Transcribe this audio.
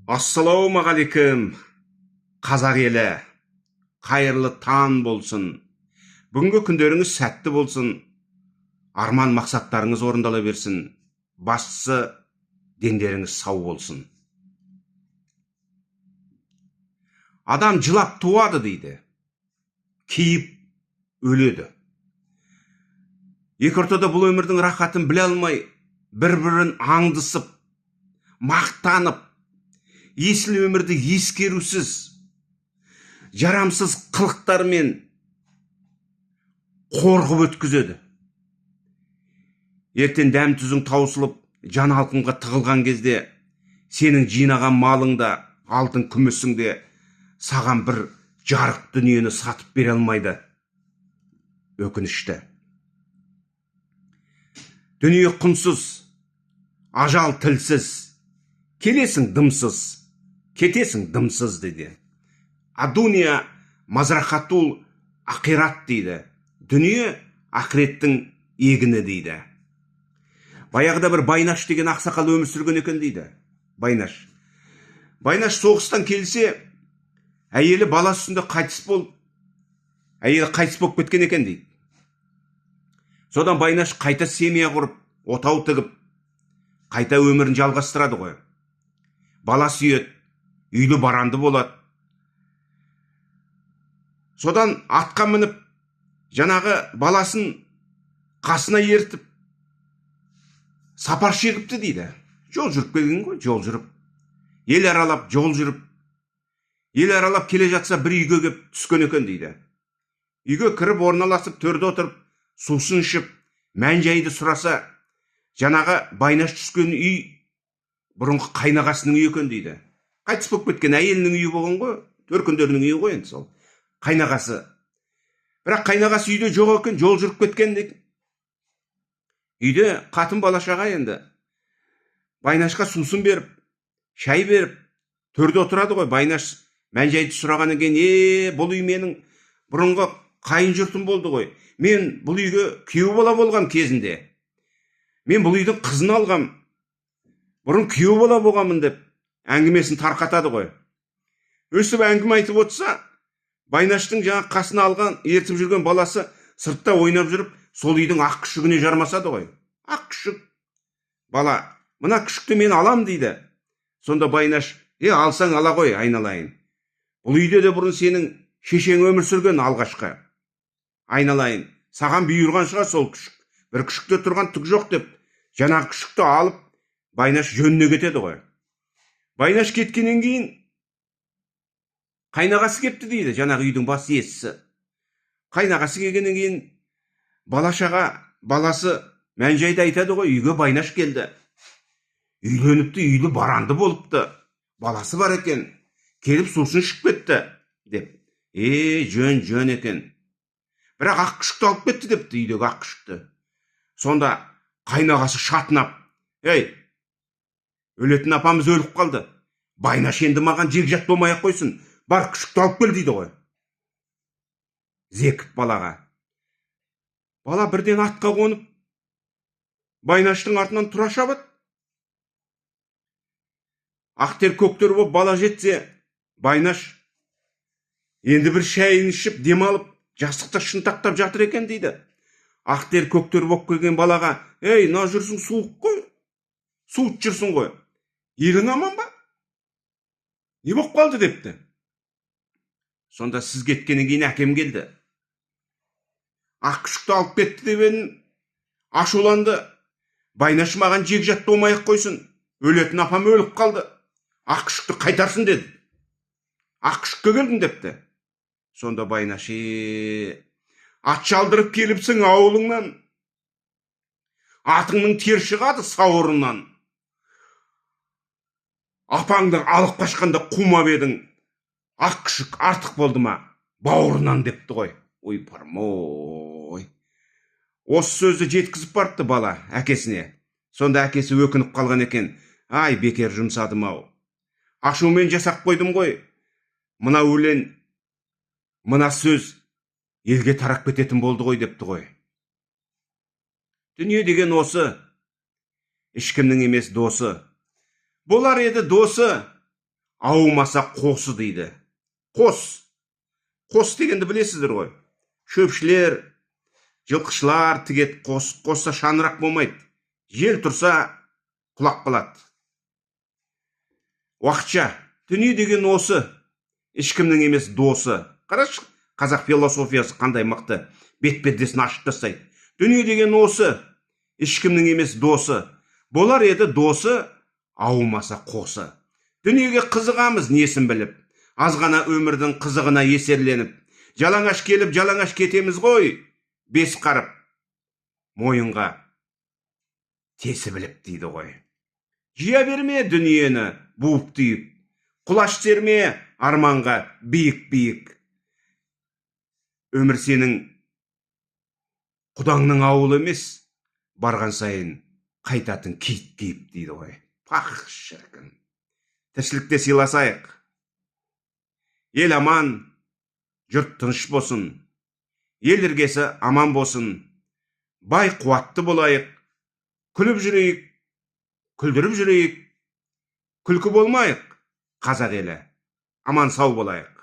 Ассалаумағалейкум, қазақ елі, қайырлы таң болсын. Бүгінгі күндеріңіз сәтті болсын, арман мақсаттарыңыз орындала берсін. Бастысы, дендеріңіз сау болсын. Адам жылап туады дейді, кейіп өледі. Екі ортада бұл өмірдің рахатын біле алмай, бір-бірін аңдысып, мақтанып, есіл өмірді ескерусіз, жарамсыз қылықтармен қорғып өткізеді. Ертең дәм тұзың таусылып, жан алқымға тығылған кезде, сенің жинаған малыңда, алтын күмісіңде саған бір жарық дүниені сатып бере алмайды. Өкінішті. Дүние құнсыз, ажал тілсіз, келесің дымсыз, кетесің дымсыз дейді. Адуния мазрахатул ақират дейді. Дүние ақыреттің егіні дейді. Баяғыда бір Байнаш деген ақсақал өмір сүрген екен дейді. Байнаш соғыстан келсе, әйелі бала үстінде қайтыс болып кеткен екен дейді. Содан Байнаш қайта семья құрып, отау тігіп, қайта өмірін жалғастырады ғой. Бала сүйеді, үйлі баранды болады. Содан атқа мініп, жаңағы баласын қасына ертіп, сапар шегіпті дейді. Жол жүріп келген ғой, жол жүріп. Ел аралап, жол жүріп. Ел аралап келе жатса бір үйге кеп түскен екен дейді. Үйге кіріп, орналасып, төрде отырып, сусын ішіп, мән-жайды сұраса, жаңағы Байнаш түскен үй бұрынғы қайнағасының үйі екен дейді. Қайтыс болып кеткен әйелінің үйі болған ғой, төркіндерінің үйі ғой енді сол. Қайнағасы. Бірақ қайнағасы үйде жоқ екен, жол жүріп кеткен дейді. Үйде қатын бала-шаға енді Байнашқа сусын беріп, шай беріп, төрде отырады ғой. Байнаш мән-жайды сұрағаннан кейін, бұл үй менің бұрынғы қайын жұртым болды ғой. Мен бұл үйге күйеу бала болғам кезінде. Мен бұл үйдің қызын алғам. Бұрын күйеу бала болғамын деп әңгімесін тарқатады ғой. Өстіп әңгіме айтып отырса, Байнаштың жаңа қасына алған, ертіп жүрген баласы сыртта ойнап жүріп, сол үйдің ақ күшігіне жармасады ғой. Ақ күшік. Бала, мына күшікті мен алам дейді. Сонда Байнаш, алсаң ала ғой, айналайын. Бұл үйде де бұрын сенің шешең өмір сүрген алғашқы. Айналайын, саған бұйырған шығар сол күшік. Бір күшікте тұрған түк жоқ деп, жаңағы күшікті алып, Байнаш жөніне кетеді ғой. Байнаш кеткеннен кейін қайнағасы кепті дейді, жаңағы үйдің бас иесісі. Қайнағасы келгеннен кейін баласы мән-жайды айтады ғой, үйге Байнаш келді. Үйленіпті, үйлі баранды болыпты. Баласы бар екен, келіп сусын ішіп кетті деп. Жөн екен. Бірақ ақ күшікті алып кетті депті, үйдегі ақ күшікті. Сонда қайнағасы шатынап, өлетін апамыз өліп қалды. Байнаш енді маған жегжат болмай-ақ қойсын. Бар күшікті алып кел дейді ғой. Зекіп балаға. Бала бірден атқа қонып, Байнаштың артынан тұра шабады. Ақтер көктер болып бала жетсе, Байнаш енді бір шайын ішіп, демалып, жастықта шынтақтап жатыр екен дейді. Ақтер көктер болып келген балаға, мына жүрсің суық қой, суыт жүрсің ғой. Елің аман ба? Не болып қалды депті. Сонда сіз кеткеннен кейін әкем келді. Ақ күшікті алып кетті деп едім, ашуланды. Байнаш маған жегжат болмай-ақ қойсын. Өлетін апам өліп қалды. Ақ күшікті қайтарсын деді. Ақ күшікке келдім депті. Сонда Байнаш, ат шалдырып келіпсің ауылыңнан. Атыңның тер шығады сауырынан. Апаңды алып қашқанда қумап едің. Ақ күшік артық болды ма бауырынан депті ғой. Ой пармой. Осы сөзді жеткізіп барды бала әкесіне. Сонда әкесі өкініп қалған екен. Бекер жұмсадым ау. Ашумен жасап қойдым ғой. Мына өлең, мына сөз елге тарап кететін болды ғой депті ғой. Дүние деген осы. Ешкімнің емес досы. Болар еді досы, аумаса қосы дейді. Қос дегенді білесіздер ғой. Шөпшілер, жылқышылар тігет қосса шанырақ болмайды. Жел тұрса құлап қалады. Уақытша дүние деген осы, ешкімнің емес досы. Қарашы, қазақ философиясы қандай мықты, бет-пердесін ашып тастайды. Дүние деген осы, ешкімнің емес досы. Болар еді досы, аумаса қосы. Дүниеге қызығамыз несін біліп, азғана өмірдің қызығына есерленіп, жалаңаш келіп, жалаңаш кетеміз ғой, бес қарып, мойынға тесі біліп дейді ғой. Жия берме дүниені буып-түйіп, құлаш серме арманға биік-биік. Өмір сенің құдаңның ауылы емес, барған сайын қайтатын киіп-киіп дейді ғой. Пақ шіркін. Тіршілікте сыйласайық. Ел аман, жұрт тыныш болсын. Ел іргесі аман болсын. Бай қуатты болайық. Күліп жүрейік, күлдіріп жүрейік. Күлкі болмайық. Қазақ елі аман сау болайық.